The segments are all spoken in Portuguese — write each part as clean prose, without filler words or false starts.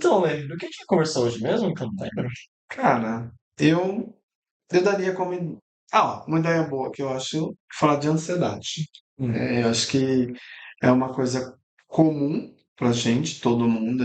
Então, Lê, do que a gente conversou hoje mesmo, que eu não lembro? Cara, eu daria como. Ah, uma ideia boa que eu acho falar de ansiedade. Hum, Eu acho que é uma coisa comum pra gente, todo mundo.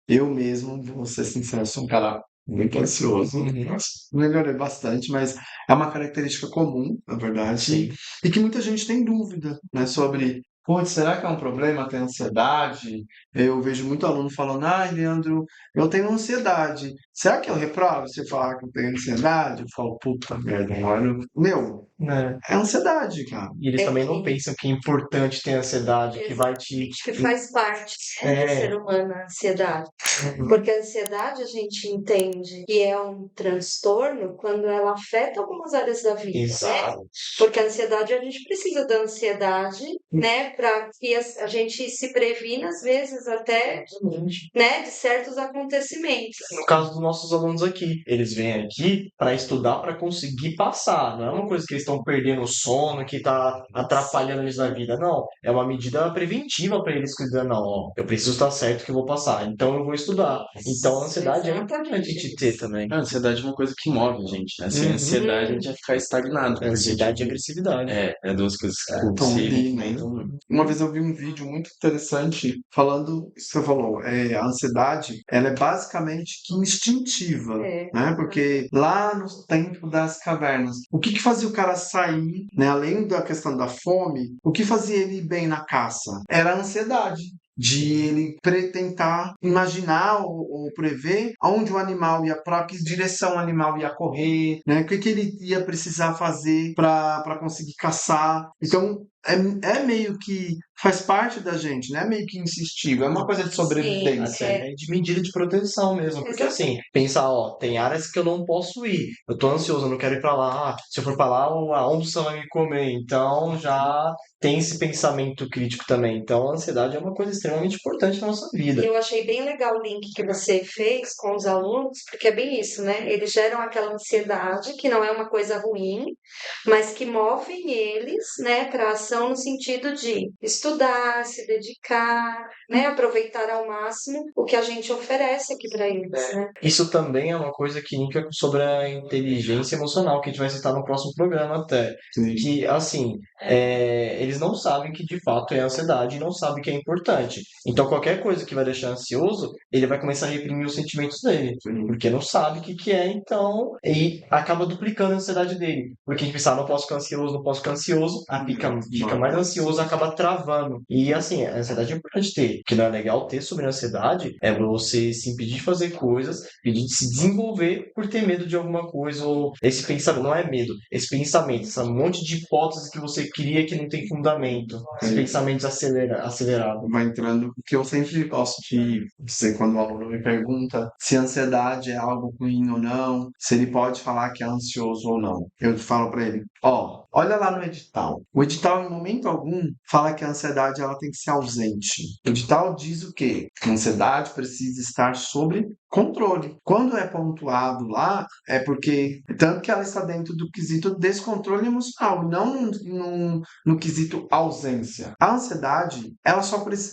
Eu mesmo, vou ser sincero, sou um cara muito ansioso. uhum, Nossa, melhorei bastante, mas é uma característica comum, na verdade, sim. e que muita gente tem dúvida, né, sobre. Putz, será que é um problema ter ansiedade? Eu vejo muito aluno falando, ai, Leandro, eu tenho ansiedade. Será que eu reprovo se eu falar que eu tenho ansiedade? Eu falo, puta merda, mano. Meu, Né? é ansiedade, cara. E eles É também não que pensam que é importante ter ansiedade, que vai te. exatamente, que faz parte do É, ser humano a ansiedade. uhum, Porque a ansiedade a gente entende que é um transtorno quando ela afeta algumas áreas da vida, né? exato. Porque a ansiedade, a gente precisa da ansiedade, né? Para que a gente se previna, às vezes, até, Exatamente. né, de certos acontecimentos. No caso dos nossos alunos aqui, eles vêm aqui para estudar para conseguir passar. Não é uma coisa que eles estão perdendo o sono, que está atrapalhando eles na vida. Não. É uma medida preventiva para eles cuidando. Não, ó, eu preciso estar certo que eu vou passar, então eu vou estudar. Então a ansiedade é importante a gente ter também. A ansiedade é uma coisa que move a gente, né? Sem Uhum. ansiedade a gente vai ficar estagnado, porque Ansiedade e tipo, agressividade. é duas coisas que Então, se li, né? movimentam muito. Uma vez eu vi um vídeo muito interessante falando, isso que você falou, a ansiedade, ela é basicamente que instintiva, É. né? Porque lá no tempo das cavernas, o que que fazia o cara sair, né? Além da questão da fome, o que fazia ele ir bem na caça? Era a ansiedade. De ele tentar imaginar ou prever aonde o animal ia, para que direção o animal ia correr, né? O que que ele ia precisar fazer para conseguir caçar. Então, é meio que faz parte da gente, não é meio que insistível, é uma coisa de Sim, sobrevivência. É de medida de proteção mesmo, porque assim, pensar, ó, tem áreas que eu não posso ir, eu tô ansioso, eu não quero ir pra lá, se eu for pra lá, a onça vai me comer, então já tem esse pensamento crítico também. Então a ansiedade é uma coisa extremamente importante na nossa E vida. eu achei bem legal o link que você fez com os alunos, porque é bem isso, né? Eles geram aquela ansiedade, que não é uma coisa ruim, mas que movem eles, né, para ação no sentido de estudar, se dedicar, né, aproveitar ao máximo o que a gente oferece aqui para eles, né? Isso também é uma coisa que linka sobre a inteligência emocional, que a gente vai citar no próximo programa até. Sim. Que, assim, eles não sabem que de fato é ansiedade e não sabem que é importante. Então, qualquer coisa que vai deixar ansioso, ele vai começar a reprimir os sentimentos dele, porque não sabe o que que é, então, e acaba duplicando a ansiedade dele. Porque a gente pensa, não posso ficar ansioso, não posso ficar ansioso, fica mais ansioso, acaba travando. E, assim, a ansiedade é importante ter. O que não é legal ter sobre a ansiedade é você se impedir de fazer coisas, impedir de se desenvolver por ter medo de alguma coisa, ou esse pensamento, não é medo, esse pensamento, esse monte de hipóteses que você cria que não tem fundamento, esses pensamentos acelerados. Vai entrando, o que eu sempre gosto de dizer quando o aluno me pergunta se a ansiedade é algo ruim ou não, se ele pode falar que é ansioso ou não. Eu falo para ele, ó, olha lá no edital. O edital, em momento algum, fala que a ansiedade ela tem que ser ausente. O edital diz o quê? Que a ansiedade precisa estar sob controle. Quando é pontuado lá, é porque, tanto que ela está dentro do quesito descontrole emocional, não no quesito ausência. A ansiedade,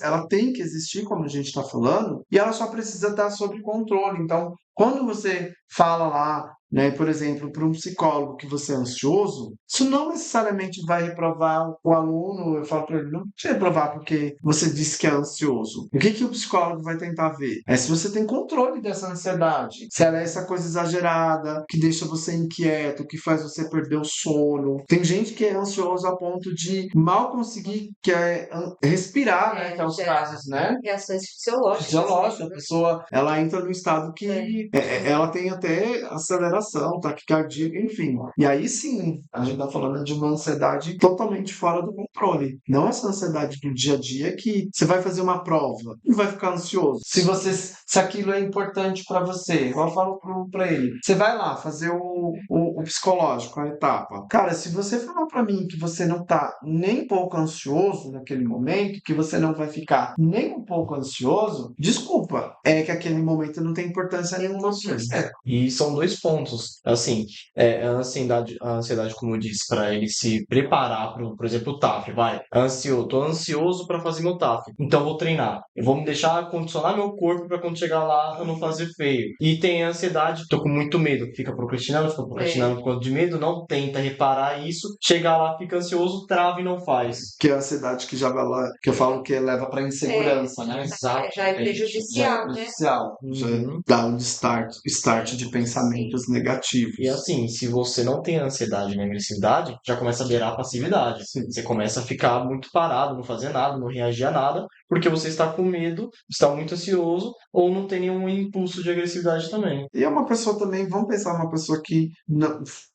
ela tem que existir, como a gente está falando, e ela só precisa estar sob controle. Então, quando você fala lá, né, por exemplo, para um psicólogo que você é ansioso, isso não necessariamente vai reprovar o aluno. Eu falo para ele, não te reprovar porque você disse que é ansioso. O que que o psicólogo vai tentar ver? É se você tem controle dessa ansiedade, se ela é essa coisa exagerada, que deixa você inquieto, que faz você perder o sono. Tem gente que é ansioso a ponto de mal conseguir respirar, né, que é os casos, né? Reações fisiológicas. Fisiológico, a pessoa ela entra num estado que ela tem até aceleração, taquicardia, enfim. E aí sim, a gente está falando de uma ansiedade totalmente fora do controle. Não essa ansiedade do dia a dia que você vai fazer uma prova e vai ficar ansioso. Se aquilo é importante para você, eu falo para ele, você vai lá fazer o psicológico, a etapa. Cara, se você falar para mim que você não tá nem um pouco ansioso naquele momento, que você não vai ficar nem um pouco ansioso, desculpa, é que aquele momento não tem importância nenhuma para você. E são dois pontos. Assim, a ansiedade, como eu disse, para ele se preparar para, por exemplo, o TAF, vai. Tô ansioso para fazer meu TAF. Então eu vou treinar. Eu vou me deixar condicionar meu corpo para quando chegar lá eu não fazer feio. E tem a ansiedade, tô com muito medo, fica procrastinando por conta de medo, não tenta reparar isso, chega lá, fica ansioso, trava e não faz. Que é a ansiedade que já vai lá, que eu falo que leva pra insegurança, né? Exato. Já é Já é prejudicial, né? prejudicial, já Uhum. dá um start de pensamentos negativos. E assim, se você não tem ansiedade nem agressividade, já começa a beirar a passividade. Sim. Você começa a ficar muito parado, não fazer nada, não reagir a nada, porque você está com medo, está muito ansioso ou não tem nenhum impulso de agressividade também. E é uma pessoa também, vamos pensar uma pessoa que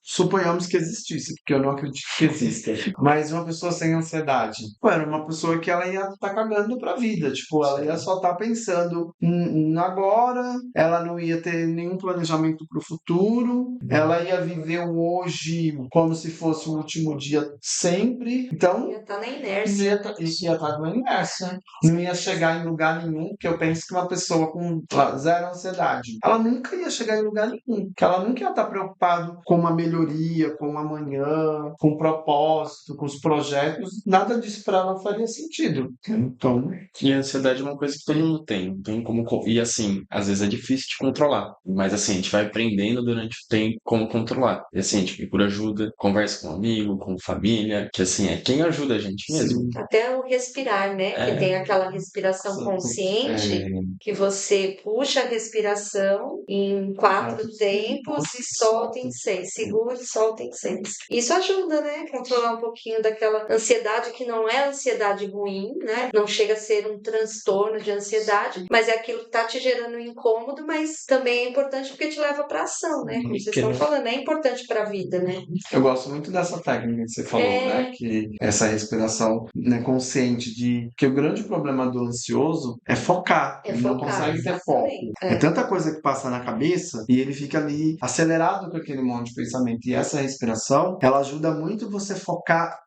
suponhamos que existisse, porque eu não acredito que exista, mas uma pessoa sem ansiedade. Pô, era uma pessoa que ela ia estar cagando pra vida, tipo, ela ia só estar pensando em agora, ela não ia ter nenhum planejamento pro futuro, ela ia viver o hoje como se fosse o último dia sempre. Então, Ia estar na ia inércia. estar numa inércia. Não ia chegar em lugar nenhum, porque eu penso que uma pessoa com zero ansiedade, ela nunca ia chegar em lugar nenhum, porque ela nunca ia estar preocupado com uma melhoria, com o amanhã, com o propósito, com os projetos, nada disso para ela faria sentido. Então, E a ansiedade é uma coisa que todo mundo tem. Não tem como. E assim, às vezes é difícil de controlar. Mas assim, a gente vai aprendendo durante o tempo como controlar. E assim, a gente procura ajuda, conversa com um amigo, com família, que assim, é quem ajuda a gente mesmo. Até o respirar, né? Que É. tem aquela respiração Sim. consciente, É, que você puxa a respiração em 4 tempos e solta em 6. Segura e solta em 6. Isso ajuda, né? Controlar um pouquinho daquela ansiedade que não é ansiedade ruim, né? Não chega a ser um transtorno de ansiedade, mas é aquilo que tá te gerando um incômodo, mas também é importante porque te leva pra ação, né? Como vocês Porque estão não- falando, é importante pra vida, né? eu gosto muito dessa técnica que você falou, É. né? Que essa respiração, né, consciente de que o grande problema do ansioso é focar. É Ele não focar, consegue ter foco. exatamente. É tanta coisa que passa na cabeça e ele fica ali acelerado com aquele monte de pensamento. E essa respiração, ela ajuda muito você focar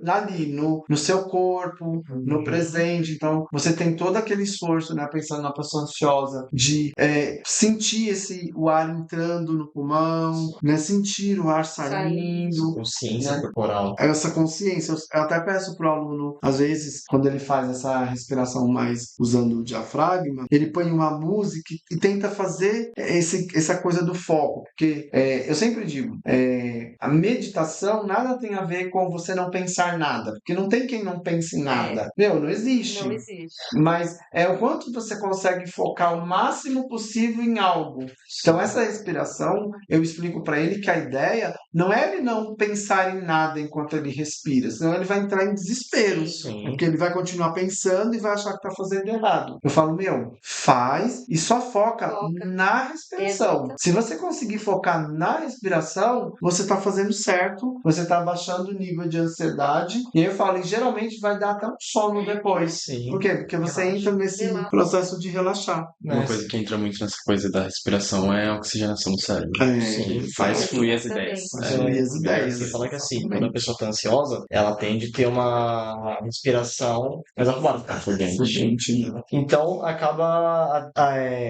ali, no seu corpo, no presente. Então, você tem todo aquele esforço, né? Pensando na pessoa ansiosa, de sentir o ar entrando no pulmão, né? Sentir o ar saindo. Consciência Né? corporal. Essa consciência, eu até peço pro aluno, às vezes, quando ele faz essa respiração mais usando o diafragma, ele põe uma música e tenta fazer essa coisa do foco, porque eu sempre digo, a meditação nada tem a ver com você não pensar nada, porque não tem quem não pense em nada. Não existe. Não existe. Mas é o quanto você consegue focar o máximo possível em algo. Então, essa respiração, eu explico para ele que a ideia não é ele não pensar em nada enquanto ele respira, senão ele vai entrar em desespero. Sim. Porque ele vai continuar pensando e vai achar que está fazendo errado. Eu falo, faz e só foca na respiração. Exato. Se você conseguir focar na respiração, você está fazendo certo, você está abaixando o nível de ansiedade. E aí eu falo, e geralmente vai dar até um sono depois. Sim. Por quê? Porque você entra nesse Relaxa. processo de relaxar. uma coisa que entra muito nessa coisa da respiração é a oxigenação do cérebro. Sim. Faz fluir as Também. ideias. Fluir as ideias. Você fala que assim, quando a pessoa tá ansiosa, ela tende a ter uma respiração mais arrumada por dentro. Gente, Então acaba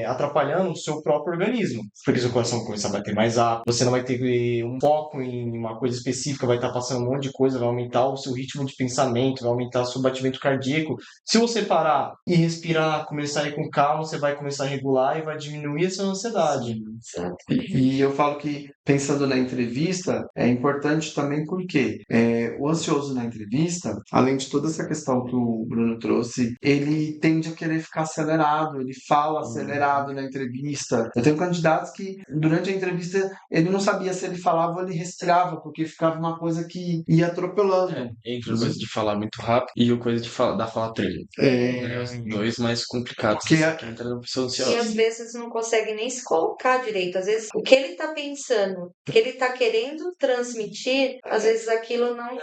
atrapalhando o seu próprio organismo. Porque seu coração começa a bater mais rápido, você não vai ter um foco em uma coisa específica, vai estar passando um monte de coisa, vai aumentar o seu ritmo de pensamento, vai aumentar o seu batimento cardíaco. Se você parar e respirar, começar a ir com calma, você vai começar a regular e vai diminuir essa ansiedade. Exato. E eu falo que, pensando na entrevista, é importante também porque o ansioso na entrevista, além de toda essa questão que o Bruno trouxe, ele tende a querer ficar acelerado, ele fala acelerado na entrevista. Eu tenho candidatos que, durante a entrevista, ele não sabia se ele falava ou ele respirava, porque ficava uma coisa que ia atropelando. Entre a coisa de falar muito rápido e a coisa de da fala trêmula. Os dois mais complicados Porque que entra na pessoa E às ansiosa. vezes não consegue nem se colocar direito. Às vezes o que ele tá pensando, o que ele tá querendo transmitir, às vezes aquilo não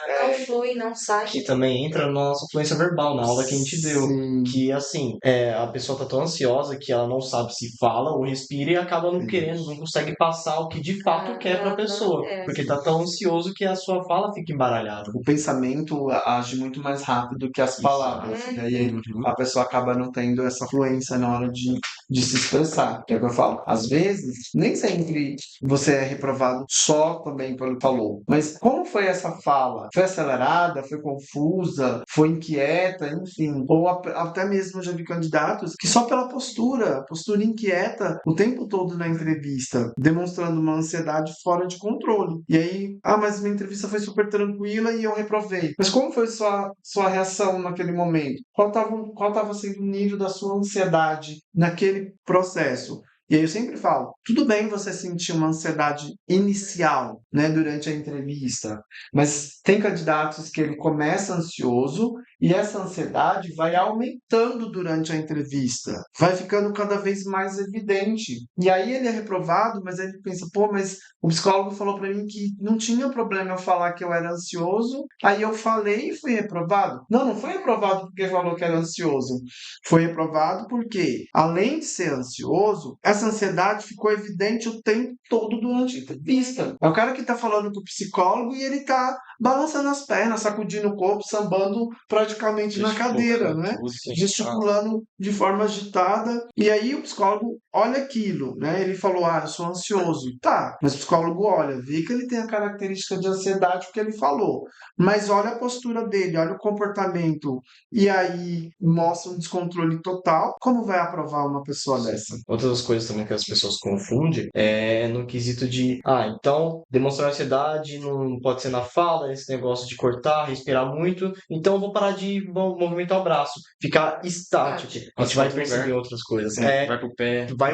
flui, não sai. E também entra na nossa fluência verbal, na aula que a gente deu. Sim. Que assim, a pessoa tá tão ansiosa que ela não sabe se fala ou respira e acaba não querendo, não consegue passar o que de fato quer pra pessoa. Porque tá tão ansioso que a sua fala fica embaralhada. O pensamento age muito mais rápido que as palavras. E aí a pessoa acaba não tendo essa fluência na hora de se expressar. Que é o que eu falo. Às vezes, nem sempre você é reprovado só também pelo que falou. Mas como foi essa fala? Foi acelerada? Foi confusa? Foi inquieta? Enfim, assim, ou até mesmo eu já vi candidatos que só pela postura inquieta o tempo todo na entrevista, demonstrando uma ansiedade fora de controle. E aí, mas minha entrevista foi super tranquila e eu reprovei. Mas como foi sua reação naquele momento? Qual estava sendo o nível da sua ansiedade naquele processo? E aí eu sempre falo, tudo bem você sentir uma ansiedade inicial, né, durante a entrevista, mas tem candidatos que ele começa ansioso e essa ansiedade vai aumentando durante a entrevista, vai ficando cada vez mais evidente. E aí ele é reprovado, mas ele pensa, mas o psicólogo falou para mim que não tinha problema eu falar que eu era ansioso, aí eu falei e fui reprovado. Não foi reprovado porque falou que era ansioso. Foi reprovado porque, além de ser ansioso, essa ansiedade ficou evidente o tempo todo durante a entrevista. É o cara que está falando com o psicólogo e ele está balançando as pernas, sacudindo o corpo, sambando praticamente na cadeira, né? Gesticulando de forma agitada. E aí o psicólogo olha aquilo, né? Ele falou, eu sou ansioso. Tá, mas o psicólogo olha, vê que ele tem a característica de ansiedade porque ele falou. Mas olha a postura dele, olha o comportamento. E aí mostra um descontrole total. Como vai aprovar uma pessoa dessa? Outras coisas também que as pessoas confundem é no quesito de, então demonstrar ansiedade não pode ser na fala, esse negócio de cortar, respirar muito, então eu vou parar de movimentar o braço, ficar estático. A gente vai perceber outras coisas. Vai pro pé. Vai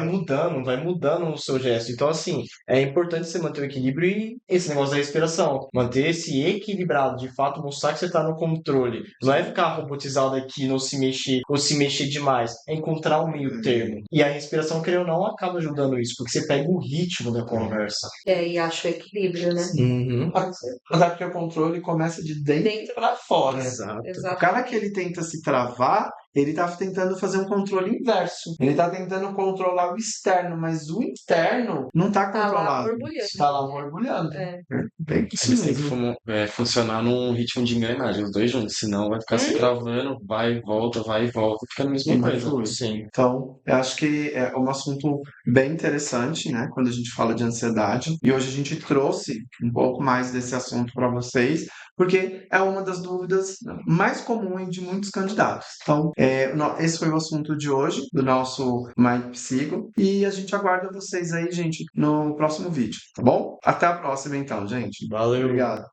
mudando o seu gesto. Então, assim, é importante você manter o equilíbrio e esse negócio da respiração. Manter esse equilibrado, de fato, mostrar que você está no controle. Não é ficar robotizado aqui, não se mexer, ou se mexer demais. É encontrar um meio termo. E a respiração, querendo ou não, acaba ajudando isso, porque você pega o ritmo da conversa. E acha o equilíbrio, né? Uhum. Até porque o controle começa de dentro para fora. Exato. O cara que ele tenta se travar, ele tá tentando fazer um controle inverso. Ele tá tentando controlar o externo, mas o interno não tá Tá lá controlado. borbulhando. Tá lá borbulhando. Bem isso Eles têm que mesmo. funcionar num ritmo de engrenagem, os dois juntos, senão vai ficar se travando, vai e volta, fica na mesma coisa. Sim. Então, eu acho que é um assunto bem interessante, né, quando a gente fala de ansiedade. E hoje a gente trouxe um pouco mais desse assunto para vocês, porque é uma das dúvidas mais comuns de muitos candidatos. Então, esse foi o assunto de hoje, do nosso Mind Psico. E a gente aguarda vocês aí, gente, no próximo vídeo, tá bom? Até a próxima, então, gente. Valeu. Obrigado.